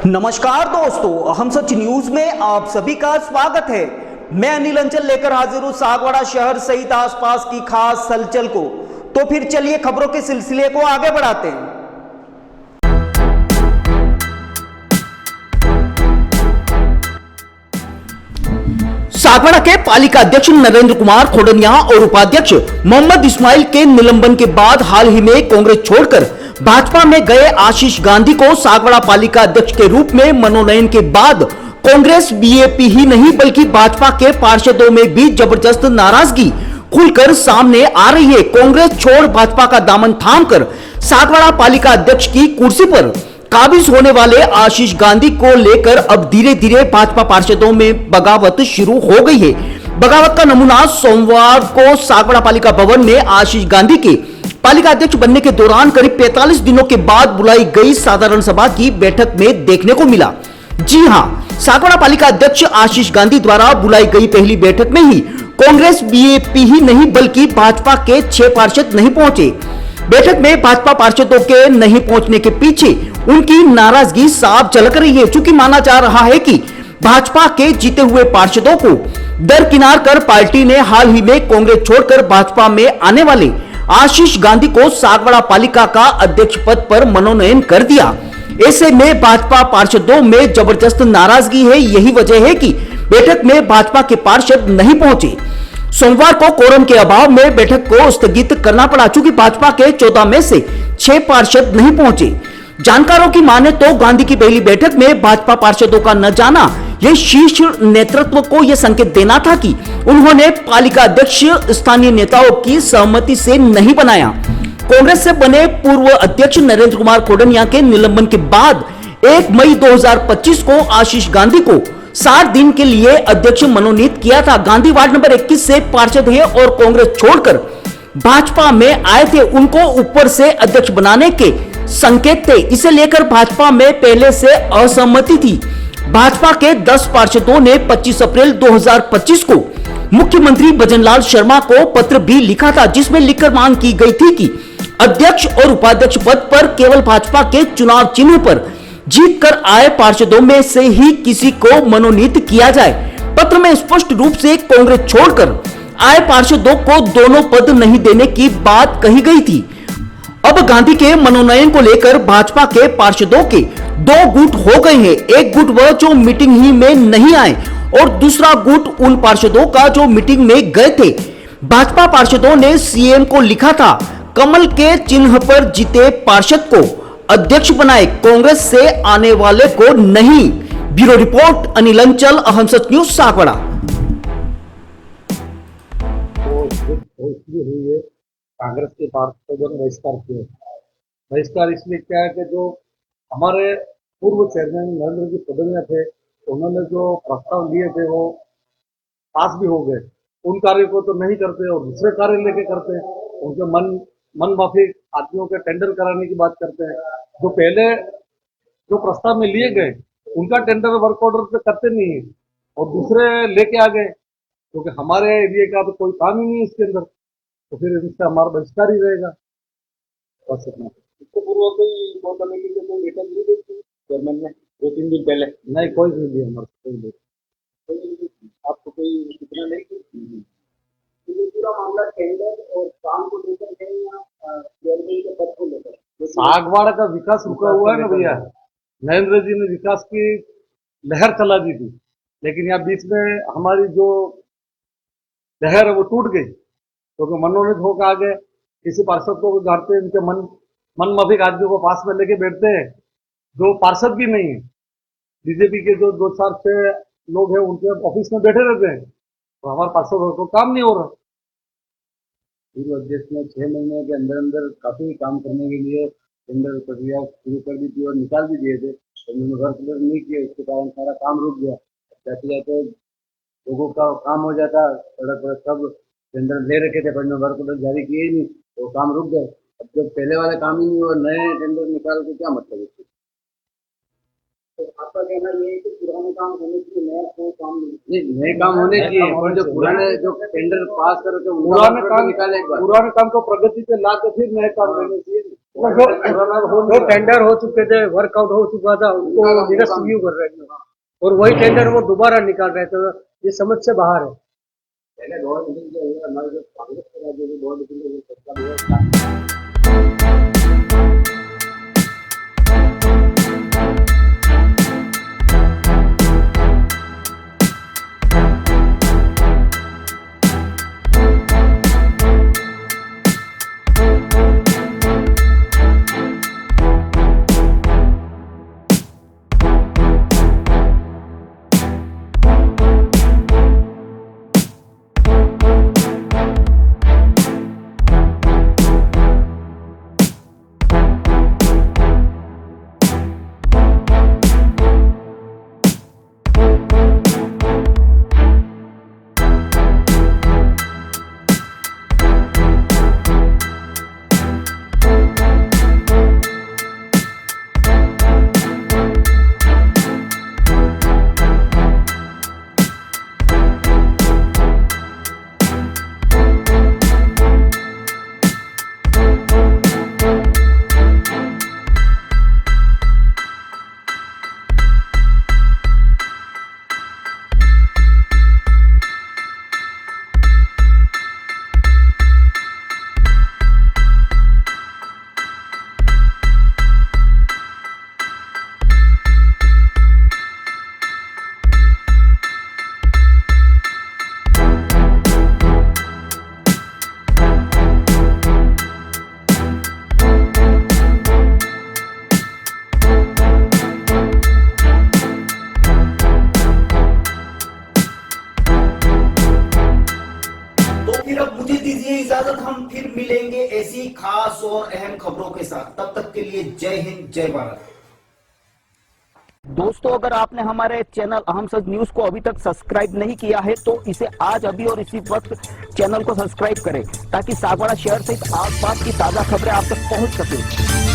नमस्कार दोस्तों, हम सच न्यूज में आप सभी का स्वागत है। मैं अनिल अंचल लेकर हाजिर हूं सागवाड़ा शहर सहित आसपास की खास हलचल को। तो फिर चलिए खबरों के सिलसिले को आगे बढ़ाते हैं। सागवाड़ा के पालिका अध्यक्ष नरेंद्र कुमार खोडनिया और उपाध्यक्ष मोहम्मद इस्माइल के निलंबन के बाद हाल ही में कांग्रेस छोड़कर भाजपा में गए आशीष गांधी को सागवाड़ा पालिका अध्यक्ष के रूप में मनोनयन के बाद कांग्रेस बीएपी ही नहीं बल्कि भाजपा के पार्षदों में भी जबरदस्त नाराजगी खुलकर सामने आ रही है। कांग्रेस छोड़ भाजपा का दामन थामकर सागवाड़ा पालिका अध्यक्ष की कुर्सी पर काबिज होने वाले आशीष गांधी को लेकर अब धीरे धीरे भाजपा पार्षदों में बगावत शुरू हो गई है। बगावत का नमूना सोमवार को सागवाड़ा पालिका भवन में आशीष गांधी के पालिका अध्यक्ष बनने के दौरान करीब 45 दिनों के बाद बुलाई गई साधारण सभा की बैठक में देखने को मिला। जी हां, सागवाड़ा पालिका अध्यक्ष आशीष गांधी द्वारा बुलाई गई पहली बैठक में ही कांग्रेस बीएपी ही नहीं बल्कि भाजपा के 6 पार्षद नहीं पहुंचे। बैठक में भाजपा पार्षदों के नहीं पहुंचने के पीछे उनकी नाराजगी साफ झलक रही है। चूंकि माना जा रहा है कि भाजपा के जीते हुए पार्षदों को दरकिनार कर पार्टी ने हाल ही में कांग्रेस छोड़कर भाजपा में आने वाले आशीष गांधी को सागवाड़ा पालिका का अध्यक्ष पद पर मनोनयन कर दिया। ऐसे में भाजपा पार्षदों में जबरदस्त नाराजगी है। यही वजह है कि बैठक में भाजपा के पार्षद नहीं पहुंचे। सोमवार को कोरम के अभाव में बैठक को स्थगित करना पड़ा। चूंकि भाजपा के 14 में से 6 पार्षद नहीं पहुंचे। जानकारों की माने तो गांधी की पहली बैठक में भाजपा पार्षदों का न जाना यह शीर्ष नेतृत्व को यह संकेत देना था कि उन्होंने पालिका अध्यक्ष स्थानीय नेताओं की सहमति से नहीं बनाया। कांग्रेस से बने पूर्व अध्यक्ष नरेंद्र कुमार खोडनिया के निलंबन के बाद 1 मई 2025 को आशीष गांधी को 60 दिन के लिए अध्यक्ष मनोनीत किया था। गांधी वार्ड नंबर 21 से पार्षद है और कांग्रेस छोड़कर भाजपा में आए थे। उनको ऊपर से अध्यक्ष बनाने के संकेत थे। इसे लेकर भाजपा में पहले से असहमति थी। भाजपा के 10 पार्षदों ने 25 अप्रैल 2025 को मुख्यमंत्री भजनलाल शर्मा को पत्र भी लिखा था, जिसमें लिखकर मांग की गई थी कि अध्यक्ष और उपाध्यक्ष पद पर केवल भाजपा के चुनाव चिन्ह पर जीत कर आए पार्षदों में से ही किसी को मनोनीत किया जाए। पत्र में स्पष्ट रूप से कांग्रेस छोड़कर आए पार्षदों को दोनों पद नहीं देने की बात कही गई थी। अब गांधी के मनोनयन को लेकर भाजपा के पार्षदों के 2 गुट हो गए हैं। एक गुट वह जो मीटिंग ही में नहीं आए और दूसरा गुट उन पार्षदों का जो मीटिंग में गए थे। भाजपा पार्षदों ने सीएम को लिखा था कमल के चिन्ह पर जीते पार्षद को अध्यक्ष बनाए, कांग्रेस से आने वाले को नहीं। ब्यूरो रिपोर्ट अनिल अंचल, हम सच न्यूज सागवाड़ा। कांग्रेस के पार्षदों ने बहिष्कार किया। बहिष्कार इसलिए क्या है कि जो हमारे पूर्व चेयरमैन नरेंद्र जी खोडनिया थे, उन्होंने जो प्रस्ताव लिए थे वो पास भी हो गए। उन कार्य को तो नहीं करते और दूसरे कार्य लेके करते हैं। उनके मन माफिक आदमियों के टेंडर कराने की बात करते हैं। जो पहले जो प्रस्ताव में लिए गए उनका टेंडर वर्क ऑर्डर पे करते नहीं है और दूसरे लेके आ गए, क्योंकि हमारे एरिया का तो कोई काम ही नहीं है इसके अंदर, तो फिर इससे हमारा बहिष्कार ही रहेगा। बस इतना। इसके पूर्व कोई कमेटी से कोई बैठक नहीं देखी चेयरमैन ने 2-3 दिन पहले? नहीं, कोई नहीं दी हमारे। आपको कोई सूचना नहीं थी? पूरा मामला टेंडर और काम को लेकर है या चेयरमैन के पद को लेकर? सागवाड़ा का विकास रुका हुआ है ना भैया। नरेंद्र जी ने विकास की लहर चला दी थी, लेकिन यहाँ बीच में हमारी जो लहर है वो टूट गई, क्योंकि मनोनीत होकर आ गए। किसी पार्षद को जानते उनके मन माफिक आदमियों को पास में लेके बैठते हैं, जो पार्षद भी नहीं है। बीजेपी के जो 2-4-6 लोग हैं उनके ऑफिस में बैठे रहते हैं, तो हमारे पार्षद को काम नहीं हो रहा। पूर्व अध्यक्ष ने 6 महीने के अंदर अंदर काफी काम करने के लिए टेंडर प्रक्रिया शुरू कर दी थी और निकाल भी दिए थे, तो उन्होंने वर्क नहीं किया, इसके कारण सारा काम रुक गया। जाते जाते लोगों का काम हो जाता, सड़क पर सब टेंडर ले रखे थे, पर में वर्क ऑर्डर जारी किए ही नहीं, तो काम रुक गए। अब जब पहले वाले काम ही नहीं हुआ, नए टेंडर निकाल के क्या मतलब है? तो आपका कहना ये है कि पुराने काम होने चाहिए, नए काम होने चाहिए, और जो पुराने जो टेंडर पास करके पुराने काम निकाले, पुराने काम को प्रगति पे ला के फिर नए काम लेने चाहिए। जो टेंडर हो चुके थे, वर्कआउट हो चुका था, उनको निरस्त क्यों कर रहे थे, और वही टेंडर वो दोबारा निकाल रहे थे, ये समझ से बाहर है। पहले गवर्नमेंट हमारे जो कांग्रेस के राज्य में गवर्नमेंट फिर अब मुझे दीजिए इजाजत, हम फिर मिलेंगे ऐसी खास और अहम खबरों के साथ। तब तक के लिए जय हिंद, जय भारत। दोस्तों, अगर आपने हमारे चैनल अहम सच न्यूज को अभी तक सब्सक्राइब नहीं किया है तो इसे आज अभी और इसी वक्त चैनल को सब्सक्राइब करें ताकि सागवाड़ा शहर सहित आसपास की ताजा खबरें आप तक पहुंच सके।